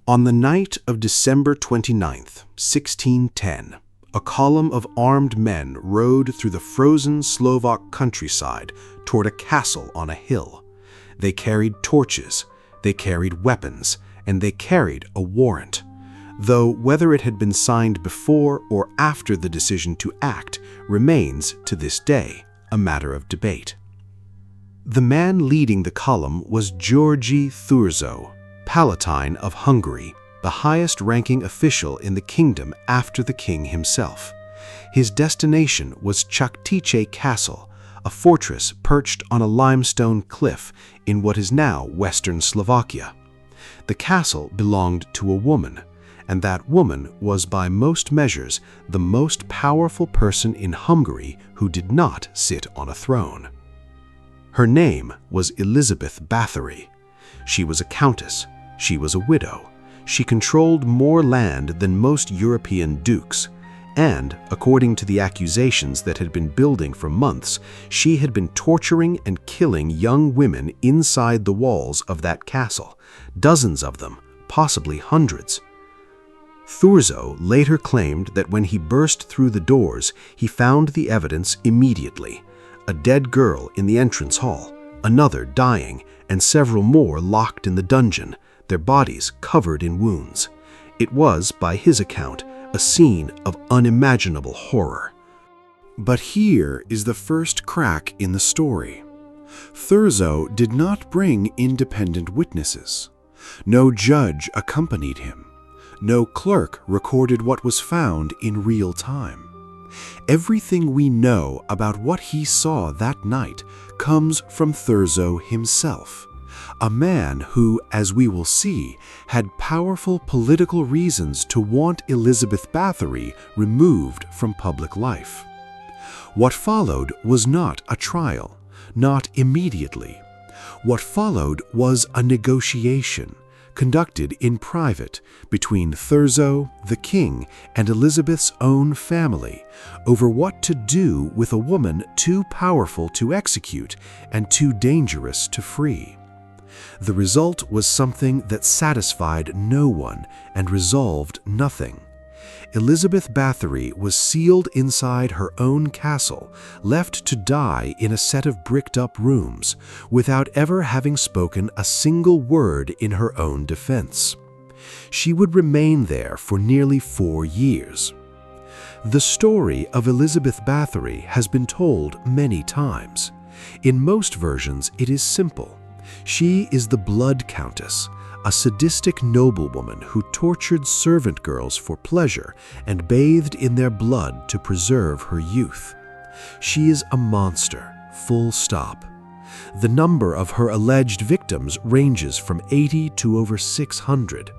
On the night of December 29th, 1610, a column of armed men rode through the frozen Slovak countryside toward a castle on a hill. They carried torches, they carried weapons, and they carried a warrant, though whether it had been signed before or after the decision to act remains, to this day, a matter of debate. The man leading the column was György Thurzó, Palatine of Hungary, the highest-ranking official in the kingdom after the king himself. His destination was Chaktice Castle, a fortress perched on a limestone cliff in what is now western Slovakia. The castle belonged to a woman, and that woman was by most measures the most powerful person in Hungary who did not sit on a throne. Her name was Elizabeth Bathory. She was a countess. She was a widow. She controlled more land than most European dukes, and, according to the accusations that had been building for months, she had been torturing and killing young women inside the walls of that castle, dozens of them, possibly hundreds. Thurzó later claimed that when he burst through the doors, he found the evidence immediately: a dead girl in the entrance hall, another dying, and several more locked in the dungeon, their bodies covered in wounds. It was, by his account, a scene of unimaginable horror. But here is the first crack in the story. Thurzó did not bring independent witnesses. No judge accompanied him. No clerk recorded what was found in real time. Everything we know about what he saw that night comes from Thurzó himself, a man who, as we will see, had powerful political reasons to want Elizabeth Bathory removed from public life. What followed was not a trial, not immediately. What followed was a negotiation, conducted in private between Thurzó, the king, and Elizabeth's own family over what to do with a woman too powerful to execute and too dangerous to free. The result was something that satisfied no one and resolved nothing. Elizabeth Bathory was sealed inside her own castle, left to die in a set of bricked-up rooms, without ever having spoken a single word in her own defense. She would remain there for nearly 4 years. The story of Elizabeth Bathory has been told many times. In most versions, it is simple. She is the Blood Countess, a sadistic noblewoman who tortured servant girls for pleasure and bathed in their blood to preserve her youth. She is a monster, full stop. The number of her alleged victims ranges from 80 to over 600.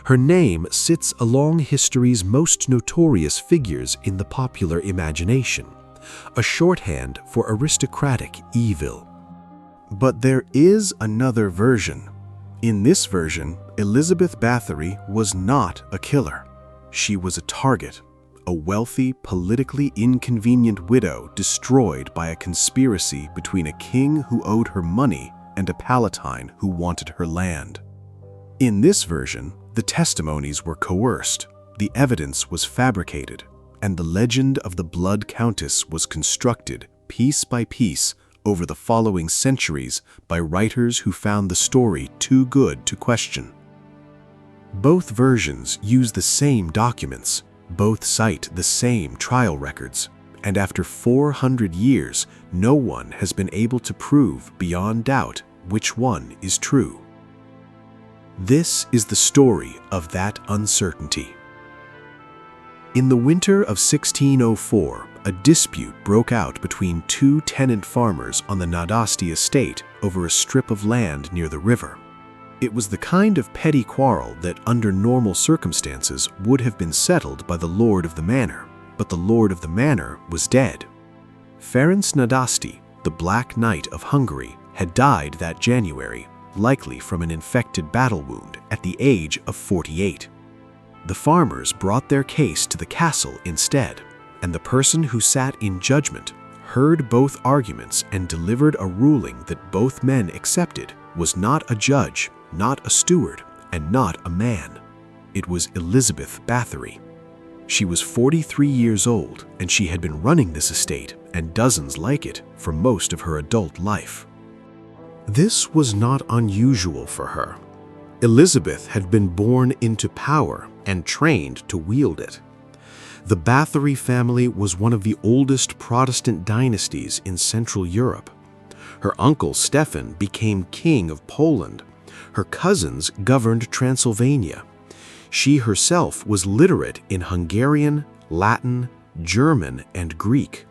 Her name sits along history's most notorious figures in the popular imagination, a shorthand for aristocratic evil. But there is another version. In this version, Elizabeth Bathory was not a killer. She was a target, a wealthy, politically inconvenient widow destroyed by a conspiracy between a king who owed her money and a palatine who wanted her land. In this version, the testimonies were coerced, the evidence was fabricated, and the legend of the Blood Countess was constructed piece by piece over the following centuries by writers who found the story too good to question. Both versions use the same documents, both cite the same trial records, and after 400 years, no one has been able to prove beyond doubt which one is true. This is the story of that uncertainty. In the winter of 1604, a dispute broke out between two tenant farmers on the Nadasti estate over a strip of land near the river. It was the kind of petty quarrel that, under normal circumstances, would have been settled by the lord of the manor, but the lord of the manor was dead. Ferenc Nadasti, the Black Knight of Hungary, had died that January, likely from an infected battle wound at the age of 48. The farmers brought their case to the castle instead, and the person who sat in judgment heard both arguments and delivered a ruling that both men accepted was not a judge, not a steward, and not a man. It was Elizabeth Bathory. She was 43 years old, and she had been running this estate, and dozens like it, for most of her adult life. This was not unusual for her. Elizabeth had been born into power and trained to wield it. The Bathory family was one of the oldest Protestant dynasties in Central Europe. Her uncle Stefan became king of Poland. Her cousins governed Transylvania. She herself was literate in Hungarian, Latin, German, and Greek,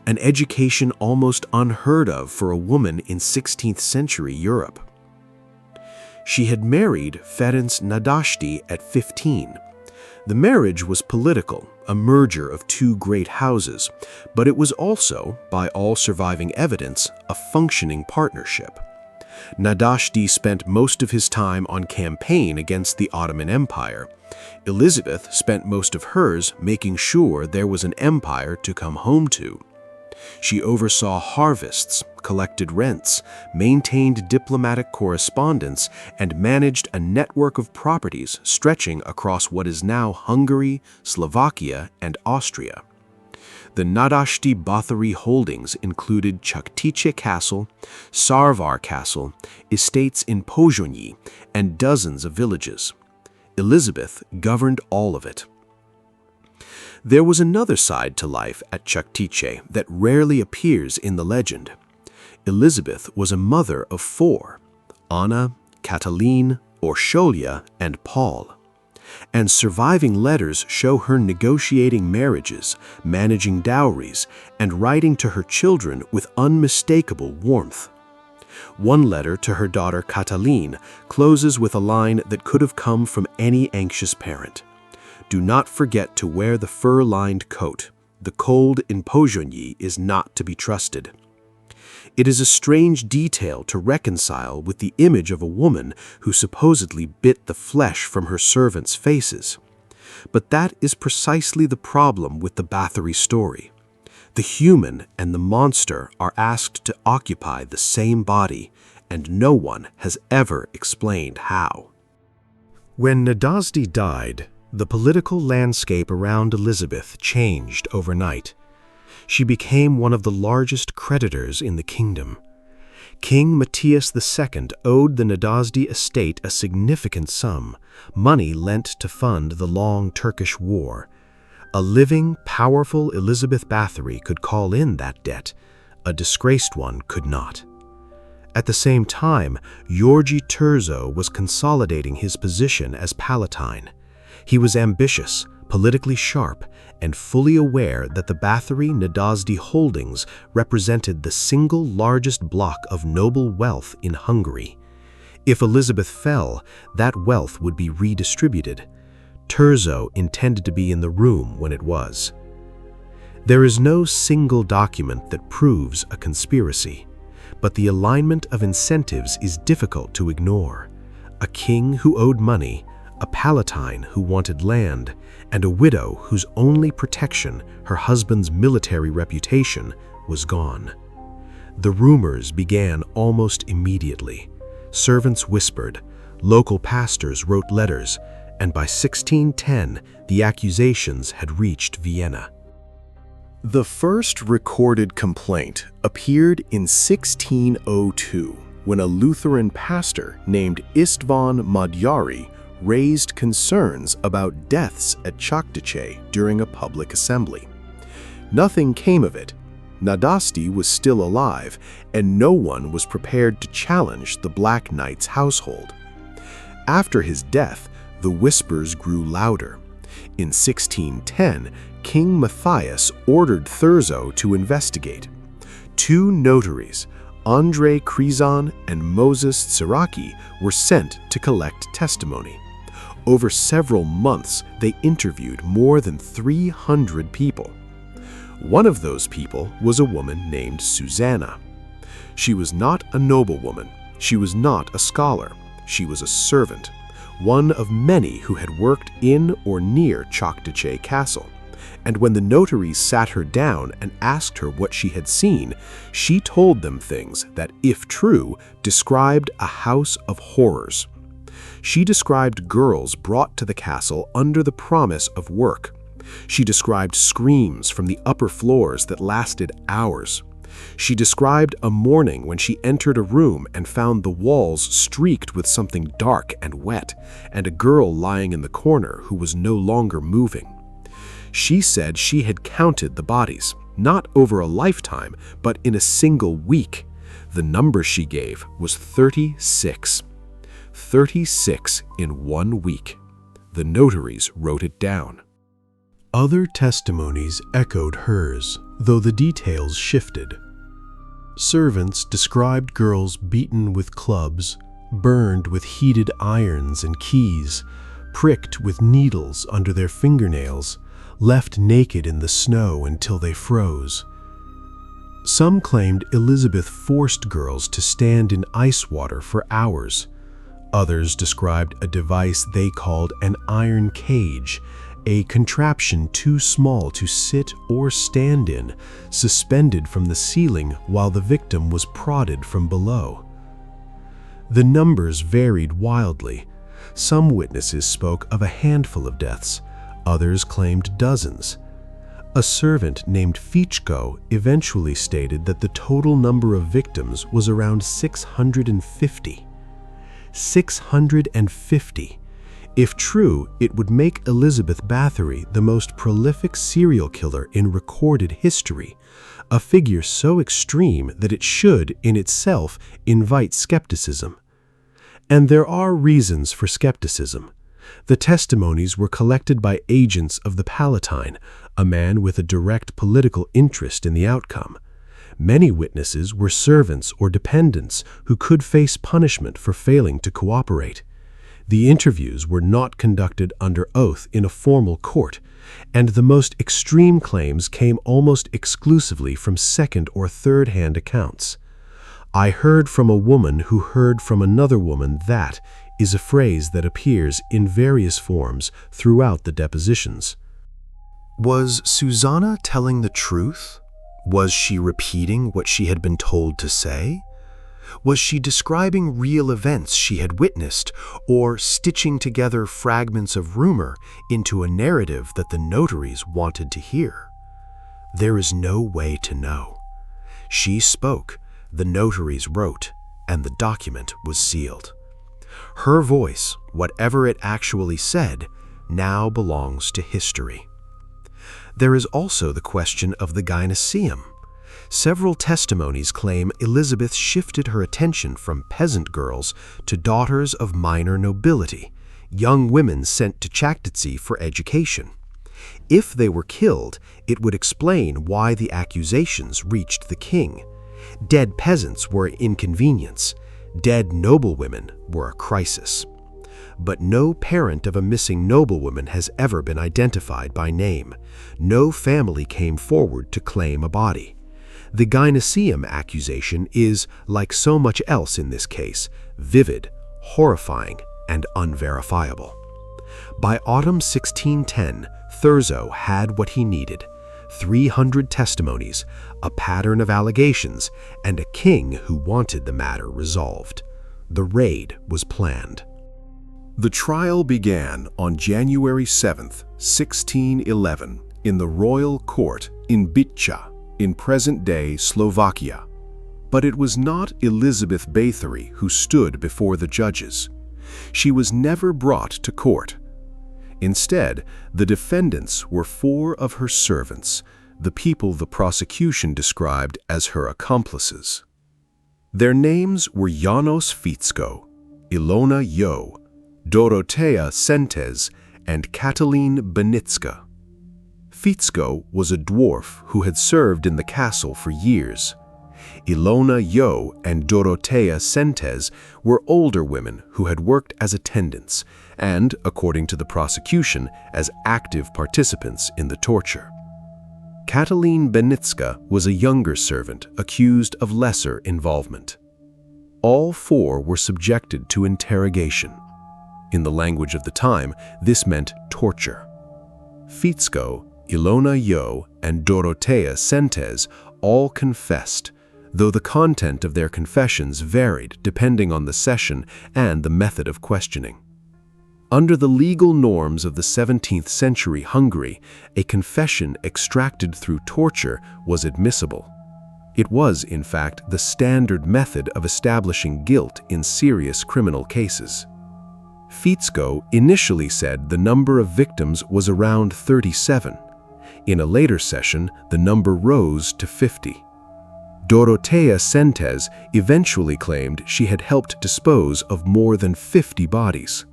an education almost unheard of for a woman in 16th century Europe. She had married Ferenc Nadasdy at 15. The marriage was political, a merger of two great houses, but it was also, by all surviving evidence, a functioning partnership. Nadasdy spent most of his time on campaign against the Ottoman Empire. Elizabeth spent most of hers making sure there was an empire to come home to. She oversaw harvests, collected rents, maintained diplomatic correspondence, and managed a network of properties stretching across what is now Hungary, Slovakia, and Austria. The Nadasdy Bathory holdings included Chaktice Castle, Sarvar Castle, estates in Pozsonyi, and dozens of villages. Elizabeth governed all of it. There was another side to life at Chaktice that rarely appears in the legend. Elizabeth was a mother of 4, Anna, Cataline, Orsholia, and Paul. And surviving letters show her negotiating marriages, managing dowries, and writing to her children with unmistakable warmth. One letter to her daughter Cataline closes with a line that could have come from any anxious parent. "Do not forget to wear the fur-lined coat. The cold in Pozsonyi is not to be trusted." It is a strange detail to reconcile with the image of a woman who supposedly bit the flesh from her servants' faces. But that is precisely the problem with the Bathory story. The human and the monster are asked to occupy the same body, and no one has ever explained how. When Nadasdy died, the political landscape around Elizabeth changed overnight. She became one of the largest creditors in the kingdom. King Matthias II owed the Nadasdy estate a significant sum, money lent to fund the long Turkish war. A living, powerful Elizabeth Bathory could call in that debt. A disgraced one could not. At the same time, Georgi Terzo was consolidating his position as Palatine. He was ambitious, politically sharp, and fully aware that the Bathory Nadasdy holdings represented the single largest block of noble wealth in Hungary. If Elizabeth fell, that wealth would be redistributed. Terzo intended to be in the room when it was. There is no single document that proves a conspiracy, but the alignment of incentives is difficult to ignore. A king who owed money, a Palatine who wanted land, and a widow whose only protection, her husband's military reputation, was gone. The rumors began almost immediately. Servants whispered, local pastors wrote letters, and by 1610, the accusations had reached Vienna. The first recorded complaint appeared in 1602, when a Lutheran pastor named István Magyari raised concerns about deaths at Chaktice during a public assembly. Nothing came of it. Nadasdy was still alive, and no one was prepared to challenge the Black Knight's household. After his death, the whispers grew louder. In 1610, King Matthias ordered Terzo to investigate. 2 notaries, Andrei Krizan and Moses Tsiraki, were sent to collect testimony. Over several months, they interviewed more than 300 people. One of those people was a woman named Susanna. She was not a noblewoman. She was not a scholar. She was a servant, one of many who had worked in or near Chaktice Castle. And when the notaries sat her down and asked her what she had seen, she told them things that, if true, described a house of horrors. She described girls brought to the castle under the promise of work. She described screams from the upper floors that lasted hours. She described a morning when she entered a room and found the walls streaked with something dark and wet, and a girl lying in the corner who was no longer moving. She said she had counted the bodies, not over a lifetime, but in a single week. The number she gave was 36. 36 in 1 week. The notaries wrote it down. Other testimonies echoed hers, though the details shifted. Servants described girls beaten with clubs, burned with heated irons and keys, pricked with needles under their fingernails, left naked in the snow until they froze. Some claimed Elizabeth forced girls to stand in ice water for hours. Others described a device they called an iron cage, a contraption too small to sit or stand in, suspended from the ceiling while the victim was prodded from below. The numbers varied wildly. Some witnesses spoke of a handful of deaths, others claimed dozens. A servant named Fichko eventually stated that the total number of victims was around 650. 650! If true, it would make Elizabeth Bathory the most prolific serial killer in recorded history, a figure so extreme that it should, in itself, invite skepticism. And there are reasons for skepticism. The testimonies were collected by agents of the Palatine, a man with a direct political interest in the outcome. Many witnesses were servants or dependents who could face punishment for failing to cooperate. The interviews were not conducted under oath in a formal court, and the most extreme claims came almost exclusively from second or third-hand accounts. "I heard from a woman who heard from another woman that" is a phrase that appears in various forms throughout the depositions. Was Susanna telling the truth? Was she repeating what she had been told to say? Was she describing real events she had witnessed, or stitching together fragments of rumor into a narrative that the notaries wanted to hear? There is no way to know. She spoke, the notaries wrote, and the document was sealed. Her voice, whatever it actually said, now belongs to history. There is also the question of the gynoecium. Several testimonies claim Elizabeth shifted her attention from peasant girls to daughters of minor nobility, young women sent to Chaktatsi for education. If they were killed, it would explain why the accusations reached the king. Dead peasants were an inconvenience. Dead noblewomen were a crisis. But no parent of a missing noblewoman has ever been identified by name. No family came forward to claim a body. The gynoecium accusation is, like so much else in this case, vivid, horrifying, and unverifiable. By autumn 1610, Thurzo had what he needed: 300 testimonies, a pattern of allegations, and a king who wanted the matter resolved. The raid was planned. The trial began on January 7, 1611, in the royal court in Bitcha, in present-day Slovakia. But it was not Elizabeth Bathory who stood before the judges. She was never brought to court. Instead, the defendants were 4 of her servants, the people the prosecution described as her accomplices. Their names were Janos Fichko, Ilona Yo, Dorotea Sentes, and Katalin Benitska. Fichko was a dwarf who had served in the castle for years. Ilona Yo and Dorotea Sentes were older women who had worked as attendants and, according to the prosecution, as active participants in the torture. Katalin Benitska was a younger servant accused of lesser involvement. All 4 were subjected to interrogation. In the language of the time, this meant torture. Fichko, Ilona Yo, and Dorotea Sentes all confessed. though the content of their confessions varied depending on the session and the method of questioning. Under the legal norms of the 17th century Hungary, a confession extracted through torture was admissible. It was, in fact, the standard method of establishing guilt in serious criminal cases. Fico initially said the number of victims was around 37. In a later session, the number rose to 50. Dorotea Sentes eventually claimed she had helped dispose of more than 50 bodies.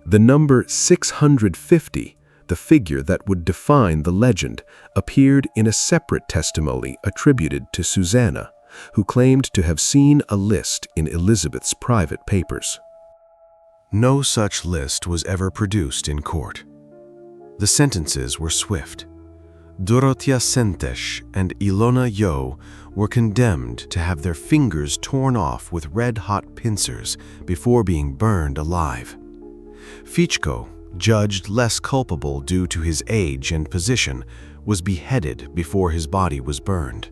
The number 650, the figure that would define the legend, appeared in a separate testimony attributed to Susanna, who claimed to have seen a list in Elizabeth's private papers. No such list was ever produced in court. The sentences were swift. Dorotea Sentes and Ilona Yo were condemned to have their fingers torn off with red-hot pincers before being burned alive. Fico, judged less culpable due to his age and position, was beheaded before his body was burned.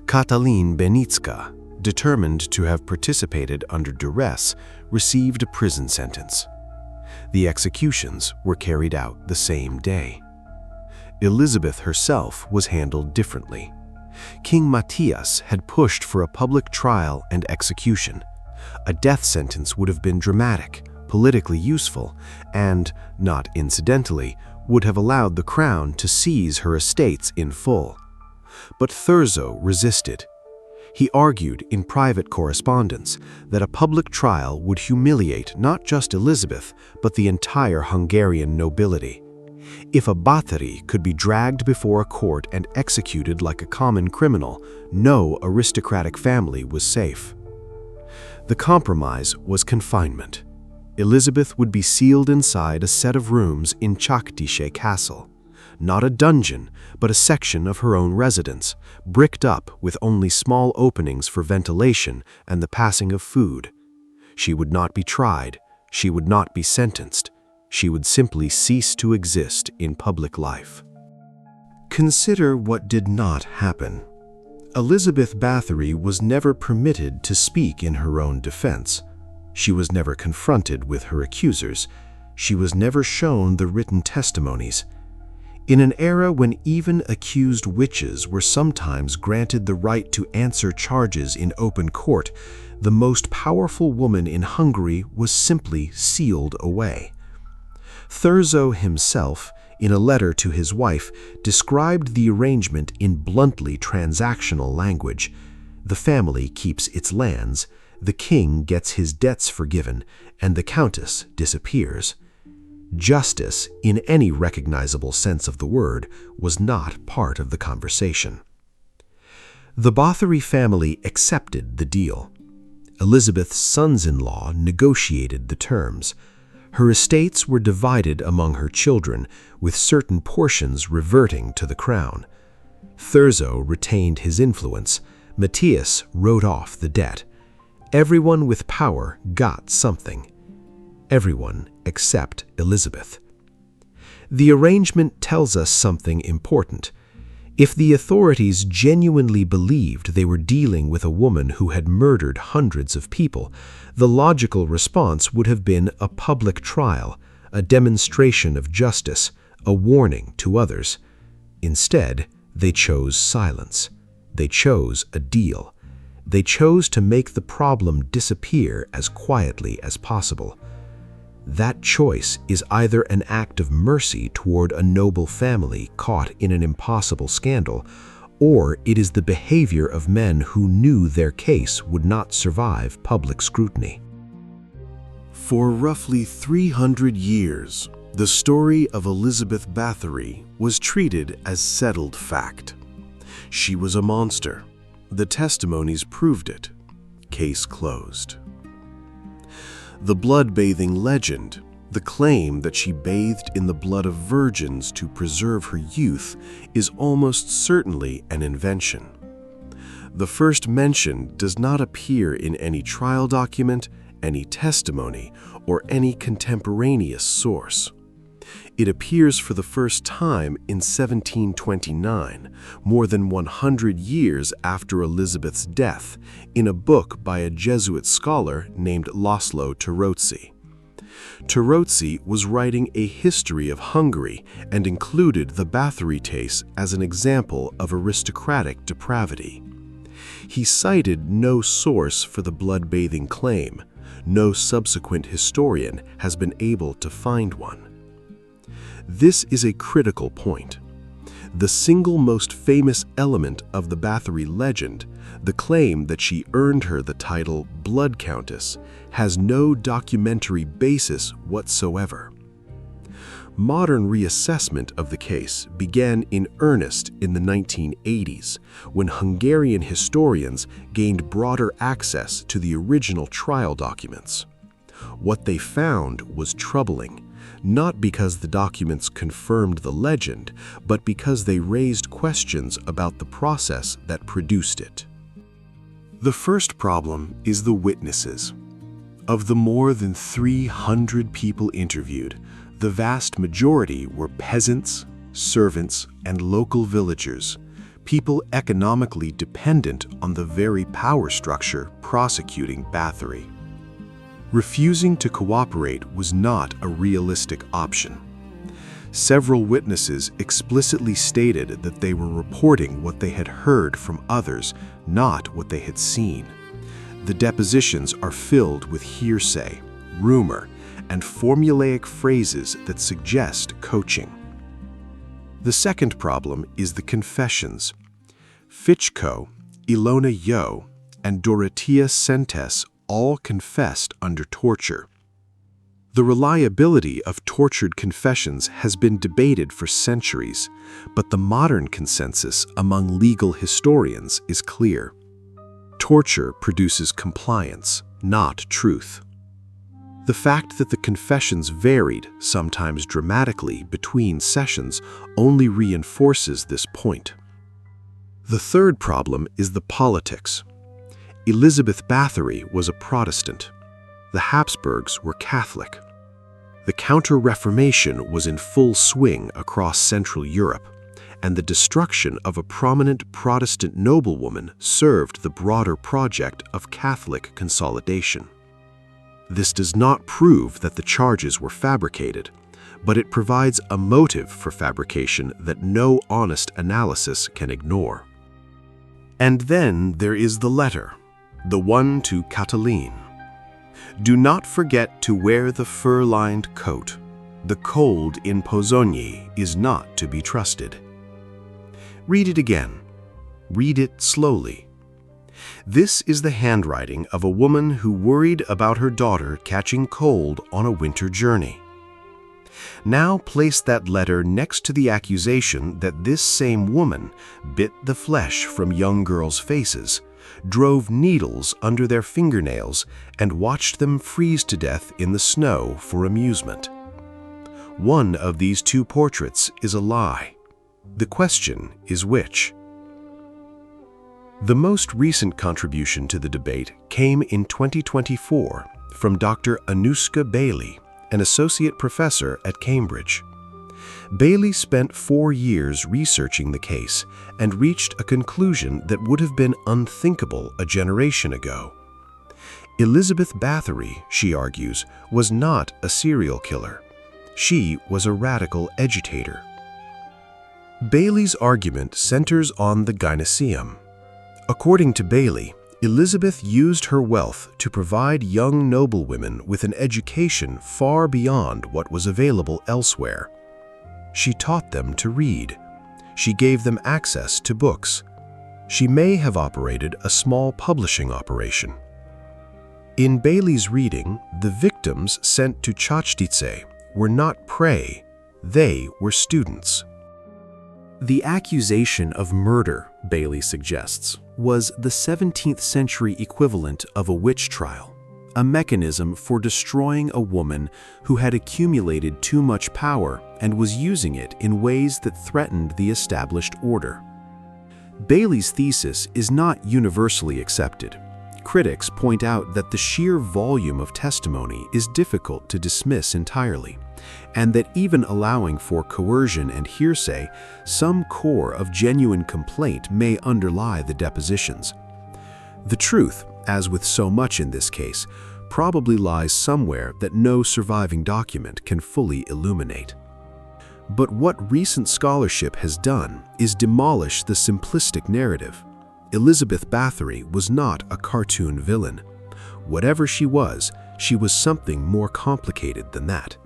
Katalin Benicka, determined to have participated under duress, received a prison sentence. The executions were carried out the same day. Elizabeth herself was handled differently. King Matthias had pushed for a public trial and execution. A death sentence would have been dramatic, politically useful, and, not incidentally, would have allowed the crown to seize her estates in full. But Thurzo resisted. He argued in private correspondence that a public trial would humiliate not just Elizabeth, but the entire Hungarian nobility. If a Bathory could be dragged before a court and executed like a common criminal, no aristocratic family was safe. The compromise was confinement. Elizabeth would be sealed inside a set of rooms in Csaktice Castle. Not a dungeon, but a section of her own residence, bricked up with only small openings for ventilation and the passing of food. She would not be tried. She would not be sentenced. She would simply cease to exist in public life. Consider what did not happen. Elizabeth Bathory was never permitted to speak in her own defense. She was never confronted with her accusers. She was never shown the written testimonies. In an era when even accused witches were sometimes granted the right to answer charges in open court, the most powerful woman in Hungary was simply sealed away. Thurzo himself, in a letter to his wife, described the arrangement in bluntly transactional language. The family keeps its lands, the king gets his debts forgiven, and the countess disappears. Justice, in any recognizable sense of the word, was not part of the conversation. The Bathory family accepted the deal. Elizabeth's sons-in-law negotiated the terms. Her estates were divided among her children, with certain portions reverting to the crown. Thurzo retained his influence. Matthias wrote off the debt. Everyone with power got something. Everyone except Elizabeth. The arrangement tells us something important. If the authorities genuinely believed they were dealing with a woman who had murdered hundreds of people, the logical response would have been a public trial, a demonstration of justice, a warning to others. Instead, they chose silence. They chose a deal. They chose to make the problem disappear as quietly as possible. That choice is either an act of mercy toward a noble family caught in an impossible scandal, or it is the behavior of men who knew their case would not survive public scrutiny. For roughly 300 years, the story of Elizabeth Bathory was treated as settled fact. She was a monster. The testimonies proved it. Case closed. The blood-bathing legend, the claim that she bathed in the blood of virgins to preserve her youth, is almost certainly an invention. The first mention does not appear in any trial document, any testimony, or any contemporaneous source. It appears for the first time in 1729, more than 100 years after Elizabeth's death, in a book by a Jesuit scholar named Laszlo Töröcsy. Töröcsy was writing a history of Hungary and included the Bathory case as an example of aristocratic depravity. He cited no source for the blood-bathing claim. No subsequent historian has been able to find one. This is a critical point. The single most famous element of the Bathory legend, the claim that she earned her the title Blood Countess, has no documentary basis whatsoever. Modern reassessment of the case began in earnest in the 1980s, when Hungarian historians gained broader access to the original trial documents. What they found was troubling, not because the documents confirmed the legend, but because they raised questions about the process that produced it. The first problem is the witnesses. Of the more than 300 people interviewed, the vast majority were peasants, servants, and local villagers, people economically dependent on the very power structure prosecuting Bathory. Refusing to cooperate was not a realistic option. Several witnesses explicitly stated that they were reporting what they had heard from others, not what they had seen. The depositions are filled with hearsay, rumor, and formulaic phrases that suggest coaching. The second problem is the confessions. Fichko, Ilona Yo, and Dorotea Sentes all confessed under torture. The reliability of tortured confessions has been debated for centuries, but the modern consensus among legal historians is clear. Torture produces compliance, not truth. The fact that the confessions varied, sometimes dramatically, between sessions only reinforces this point. The third problem is the politics. Elizabeth Bathory was a Protestant. The Habsburgs were Catholic. The Counter-Reformation was in full swing across Central Europe, and the destruction of a prominent Protestant noblewoman served the broader project of Catholic consolidation. This does not prove that the charges were fabricated, but it provides a motive for fabrication that no honest analysis can ignore. And then there is the letter, the one to Cataline. Do not forget to wear the fur-lined coat. The cold in Pozogny is not to be trusted. Read it again. Read it slowly. This is the handwriting of a woman who worried about her daughter catching cold on a winter journey. Now place that letter next to the accusation that this same woman bit the flesh from young girls' faces, drove needles under their fingernails, and watched them freeze to death in the snow for amusement. One of these two portraits is a lie. The question is which? The most recent contribution to the debate came in 2024 from Dr. Anuska Bailey, an associate professor at Cambridge. Bailey spent 4 years researching the case and reached a conclusion that would have been unthinkable a generation ago. Elizabeth Bathory, she argues, was not a serial killer. She was a radical agitator. Bailey's argument centers on the gynoecium. According to Bailey, Elizabeth used her wealth to provide young noblewomen with an education far beyond what was available elsewhere. She taught them to read. She gave them access to books. She may have operated a small publishing operation. In Bailey's reading, the victims sent to Chachtice were not prey, they were students. The accusation of murder, Bailey suggests, was the 17th century equivalent of a witch trial, a mechanism for destroying a woman who had accumulated too much power and was using it in ways that threatened the established order. Bailey's thesis is not universally accepted. critics point out that the sheer volume of testimony is difficult to dismiss entirely, and that even allowing for coercion and hearsay, some core of genuine complaint may underlie the depositions. The truth, as with so much in this case, probably lies somewhere that no surviving document can fully illuminate. But what recent scholarship has done is demolish the simplistic narrative. Elizabeth Bathory was not a cartoon villain. Whatever she was something more complicated than that.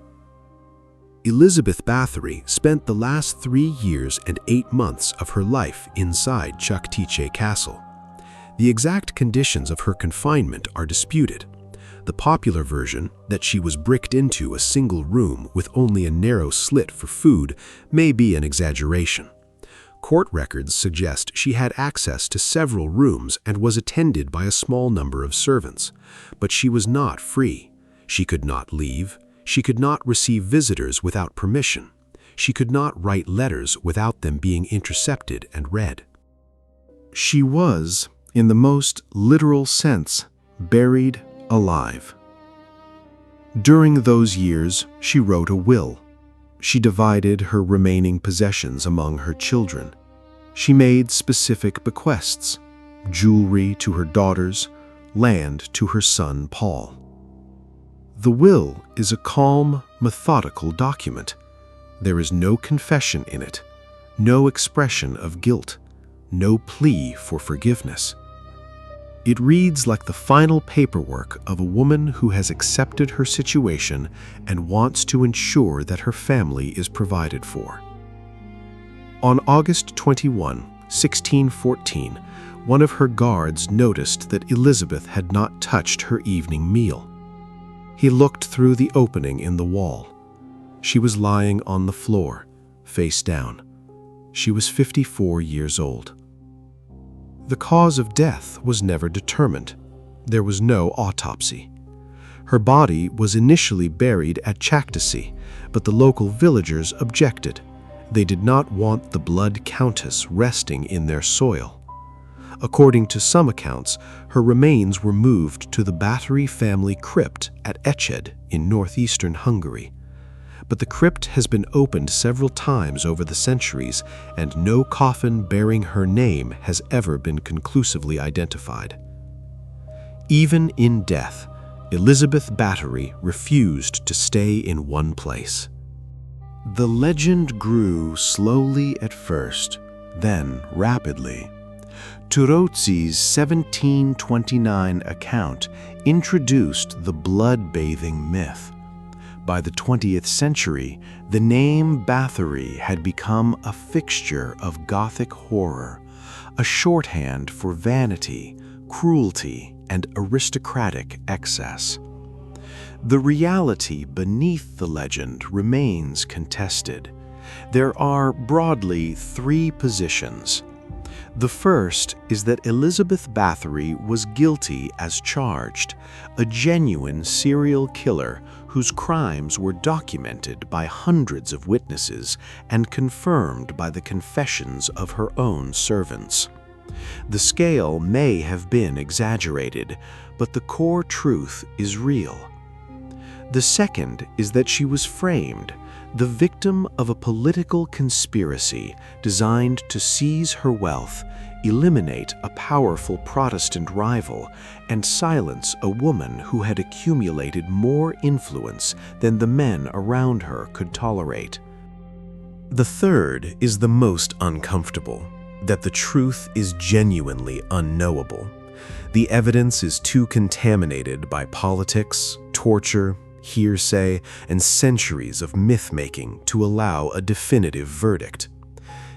Elizabeth Bathory spent the last 3 years and 8 months of her life inside Chuktice Castle. The exact conditions of her confinement are disputed. The popular version, that she was bricked into a single room with only a narrow slit for food, may be an exaggeration. Court records suggest she had access to several rooms and was attended by a small number of servants. But she was not free. She could not leave. She could not receive visitors without permission. She could not write letters without them being intercepted and read. She was, in the most literal sense, buried alive. During those years, she wrote a will. She divided her remaining possessions among her children. She made specific bequests: jewelry to her daughters, land to her son Paul. The will is a calm, methodical document. There is no confession in it, no expression of guilt, no plea for forgiveness. It reads like the final paperwork of a woman who has accepted her situation and wants to ensure that her family is provided for. On August 21, 1614, one of her guards noticed that Elizabeth had not touched her evening meal. He looked through the opening in the wall. She was lying on the floor, face down. She was 54 years old. The cause of death was never determined. There was no autopsy. Her body was initially buried at Chuktice, but the local villagers objected. They did not want the Blood Countess resting in their soil. According to some accounts, her remains were moved to the Bathory family crypt at Eched in northeastern Hungary. But the crypt has been opened several times over the centuries, and no coffin bearing her name has ever been conclusively identified. Even in death, Elizabeth Bathory refused to stay in one place. The legend grew slowly at first, then rapidly. Turozzi's 1729 account introduced the blood-bathing myth. By the 20th century, the name Bathory had become a fixture of Gothic horror, a shorthand for vanity, cruelty, and aristocratic excess. The reality beneath the legend remains contested. There are broadly 3 positions. The first is that Elizabeth Bathory was guilty as charged, a genuine serial killer whose crimes were documented by hundreds of witnesses and confirmed by the confessions of her own servants. The scale may have been exaggerated, but the core truth is real. The second is that she was framed, the victim of a political conspiracy designed to seize her wealth, eliminate a powerful Protestant rival, and silence a woman who had accumulated more influence than the men around her could tolerate. The third is the most uncomfortable, that the truth is genuinely unknowable. The evidence is too contaminated by politics, torture, hearsay, and centuries of myth-making to allow a definitive verdict.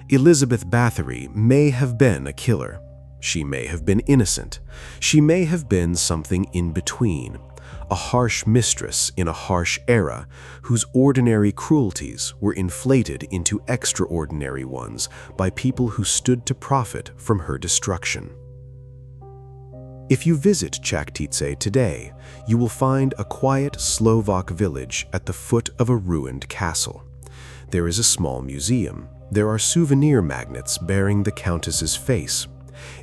Elizabeth Bathory may have been a killer. She may have been innocent. She may have been something in between, a harsh mistress in a harsh era whose ordinary cruelties were inflated into extraordinary ones by people who stood to profit from her destruction. If you visit Chuktice today, you will find a quiet Slovak village at the foot of a ruined castle. There is a small museum. There are souvenir magnets bearing the Countess's face.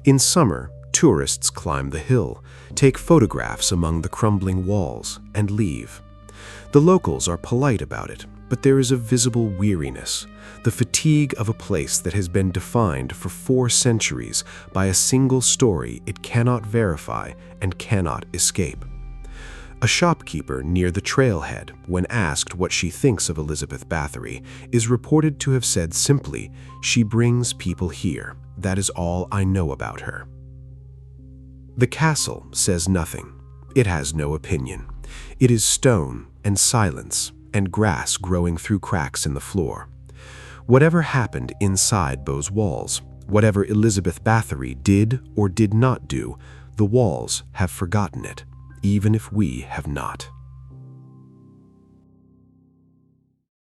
In summer, Tourists climb the hill, take photographs among the crumbling walls, and leave. The locals are polite about it, but there is a visible weariness, the fatigue of a place that has been defined for 4 centuries by a single story it cannot verify and cannot escape. A shopkeeper near the trailhead, when asked what she thinks of Elizabeth Bathory, is reported to have said simply, "She brings people here. That is all I know about her." The castle says nothing. It has no opinion. It is stone and silence and grass growing through cracks in the floor. Whatever happened inside those walls, whatever Elizabeth Bathory did or did not do, the walls have forgotten it, even if we have not.